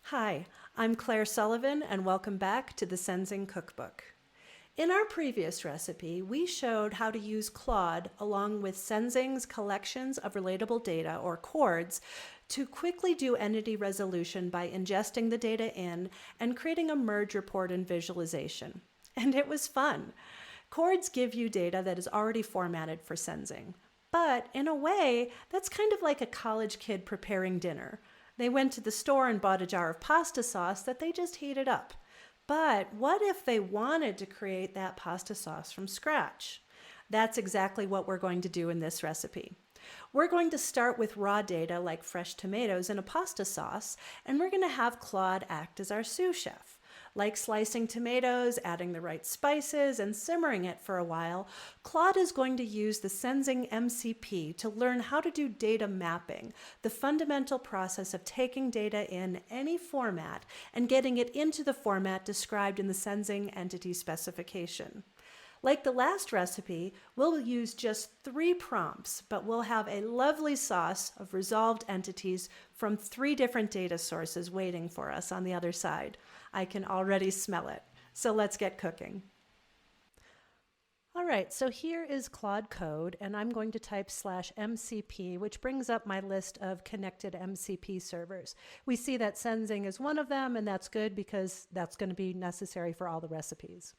Hi, I'm Claire Sullivan and welcome back to the Senzing Cookbook. In our previous recipe, we showed how to use Claude along with Senzing's collections of relatable data, or CORDs, to quickly do entity resolution by ingesting the data in and creating a merge report and visualization. And it was fun. CORDs give you data that is already formatted for Senzing. But in a way, that's kind of like a college kid preparing dinner. They went to the store and bought a jar of pasta sauce that they just heated up. But what if they wanted to create that pasta sauce from scratch? That's exactly what we're going to do in this recipe. We're going to start with raw data like fresh tomatoes in a pasta sauce, and we're going to have Claude act as our sous-chef. Like slicing tomatoes, adding the right spices, and simmering it for a while, Claude is going to use the Senzing MCP to learn how to do data mapping, the fundamental process of taking data in any format and getting it into the format described in the Senzing entity specification. Like the last recipe, we'll use just 3 prompts, but we'll have a lovely sauce of resolved entities from 3 different data sources waiting for us on the other side. I can already smell it. So let's get cooking. All right, so here is Claude Code, and I'm going to type /MCP, which brings up my list of connected MCP servers. We see that Senzing is one of them, and that's good because that's going to be necessary for all the recipes.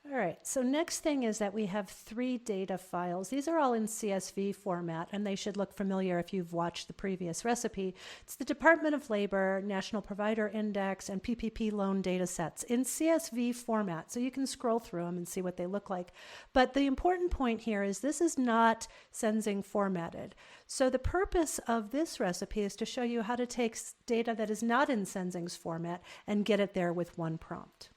All right, so next thing is that we have 3 data files. These are all in CSV format, and they should look familiar if you've watched the previous recipe. It's the Department of Labor, National Provider Index, and PPP loan data sets in CSV format, so you can scroll through them and see what they look like. But the important point here is this is not Senzing formatted. So the purpose of this recipe is to show you how to take data that is not in Senzing's format and get it there with one prompt.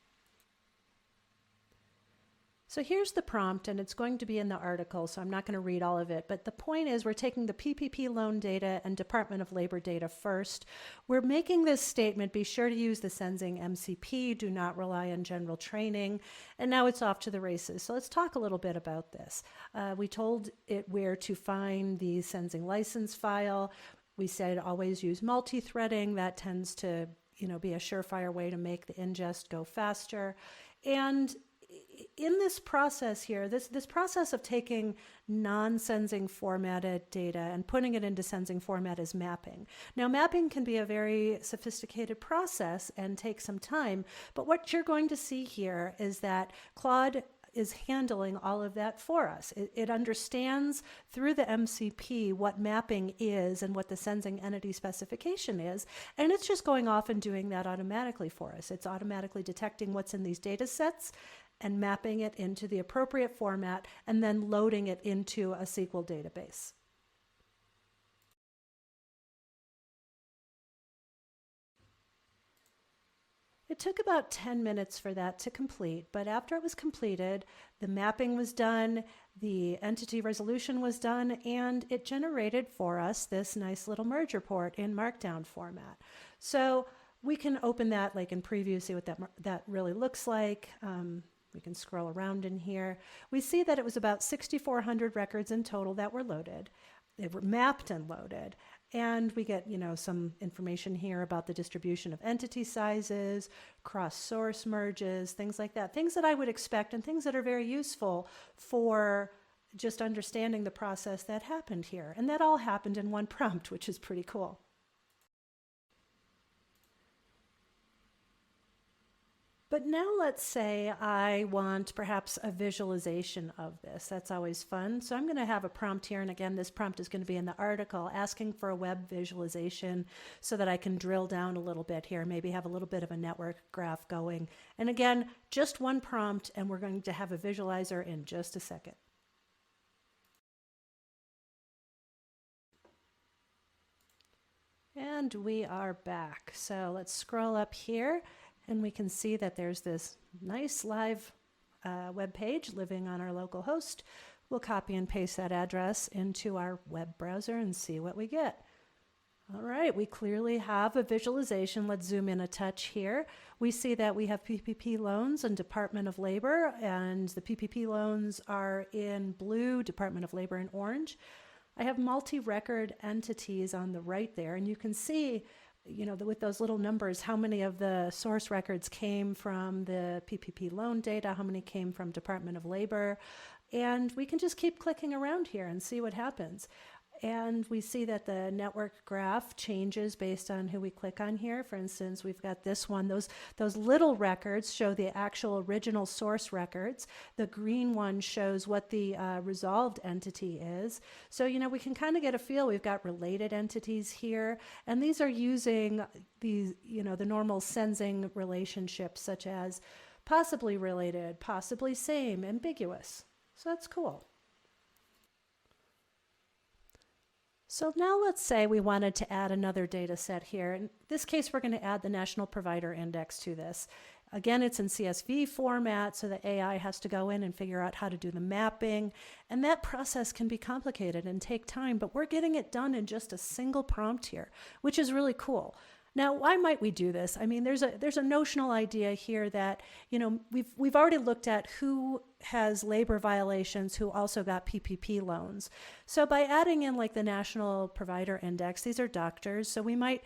So here's the prompt, and it's going to be in the article, so I'm not going to read all of it. But the point is we're taking the PPP loan data and Department of Labor data first. We're making this statement, be sure to use the Senzing MCP, do not rely on general training. And now it's off to the races. So let's talk a little bit about this. We told it where to find the Senzing license file. We said always use multi-threading. That tends to, be a surefire way to make the ingest go faster. And in this process here, this process of taking non-Senzing formatted data and putting it into Senzing format is mapping. Now, mapping can be a very sophisticated process and take some time, but what you're going to see here is that Claude is handling all of that for us. It understands through the MCP what mapping is and what the Senzing entity specification is, and it's just going off and doing that automatically for us. It's automatically detecting what's in these data sets and mapping it into the appropriate format and then loading it into a SQL database. It took about 10 minutes for that to complete, but after it was completed, the mapping was done, the entity resolution was done, and it generated for us this nice little merge report in Markdown format. So we can open that like in preview, see what that really looks like. We can scroll around in here. We see that it was about 6,400 records in total that were loaded. They were mapped and loaded. And we get, some information here about the distribution of entity sizes, cross-source merges, things like that. Things that I would expect and things that are very useful for just understanding the process that happened here. And that all happened in one prompt, which is pretty cool. But now let's say I want perhaps a visualization of this. That's always fun. So I'm going to have a prompt here. And again, this prompt is going to be in the article asking for a web visualization so that I can drill down a little bit here, maybe have a little bit of a network graph going. And again, just one prompt, and we're going to have a visualizer in just a second. And we are back. So let's scroll up here. And we can see that there's this nice live web page living on our local host. We'll copy and paste that address into our web browser and see what we get. All right, we clearly have a visualization. Let's zoom in a touch here. We see that we have PPP loans and Department of Labor, and the PPP loans are in blue, Department of Labor in orange. I have multi-record entities on the right there, and you can see with those little numbers, how many of the source records came from the PPP loan data, how many came from Department of Labor, and we can just keep clicking around here and see what happens. And we see that the network graph changes based on who we click on here. For instance, we've got this one. Those little records show the actual original source records. The green one shows what the resolved entity is. So, we can kind of get a feel. We've got related entities here. And these are using these, the normal Senzing relationships, such as possibly related, possibly same, ambiguous. So that's cool. So now let's say we wanted to add another data set here. In this case, we're going to add the National Provider Index to this. Again, it's in CSV format, so the AI has to go in and figure out how to do the mapping. And that process can be complicated and take time, but we're getting it done in just a single prompt here, which is really cool. Now, why might we do this? I mean, there's a notional idea here that, we've already looked at who has labor violations who also got PPP loans. So by adding in like the National Provider Index, these are doctors. So we might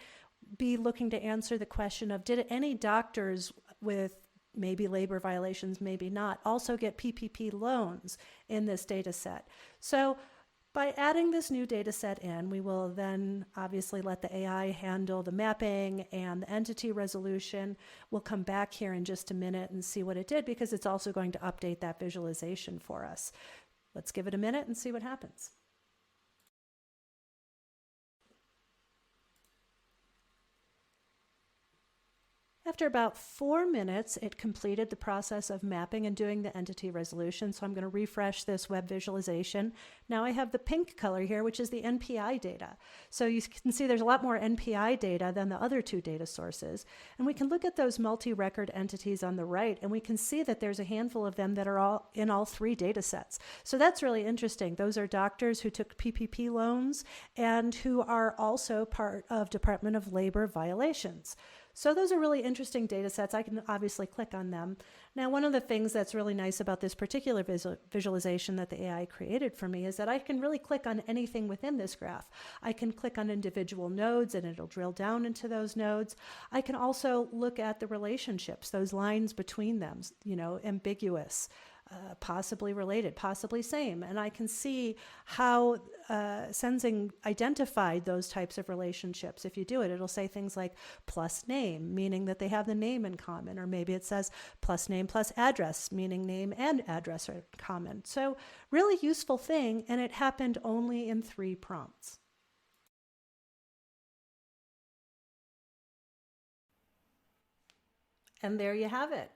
be looking to answer the question of, did any doctors with maybe labor violations, maybe not, also get PPP loans in this data set? So by adding this new data set in, we will then obviously let the AI handle the mapping and the entity resolution. We'll come back here in just a minute and see what it did, because it's also going to update that visualization for us. Let's give it a minute and see what happens. After about 4 minutes, it completed the process of mapping and doing the entity resolution. So I'm going to refresh this web visualization. Now I have the pink color here, which is the NPI data. So you can see there's a lot more NPI data than the other two data sources. And we can look at those multi-record entities on the right, and we can see that there's a handful of them that are all in all three data sets. So that's really interesting. Those are doctors who took PPP loans and who are also part of Department of Labor violations. So those are really interesting data sets. I can obviously click on them. Now, one of the things that's really nice about this particular visualization that the AI created for me is that I can really click on anything within this graph. I can click on individual nodes and it'll drill down into those nodes. I can also look at the relationships, those lines between them, ambiguous, possibly related, possibly same. And I can see how Senzing identified those types of relationships. If you do it, it'll say things like plus name, meaning that they have the name in common, or maybe it says plus name plus address, meaning name and address are common. So really useful thing, and it happened only in 3 prompts. And there you have it.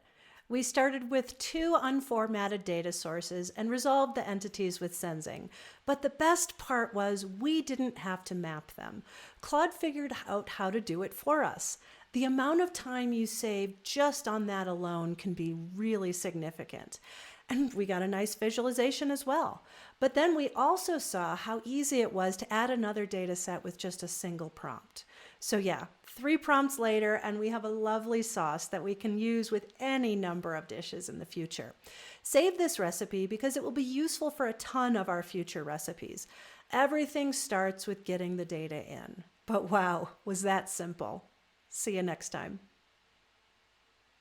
We started with 2 unformatted data sources and resolved the entities with Senzing. But the best part was we didn't have to map them. Claude figured out how to do it for us. The amount of time you save just on that alone can be really significant. And we got a nice visualization as well. But then we also saw how easy it was to add another data set with just a single prompt. So yeah, 3 prompts later, and we have a lovely sauce that we can use with any number of dishes in the future. Save this recipe because it will be useful for a ton of our future recipes. Everything starts with getting the data in. But wow, was that simple. See you next time.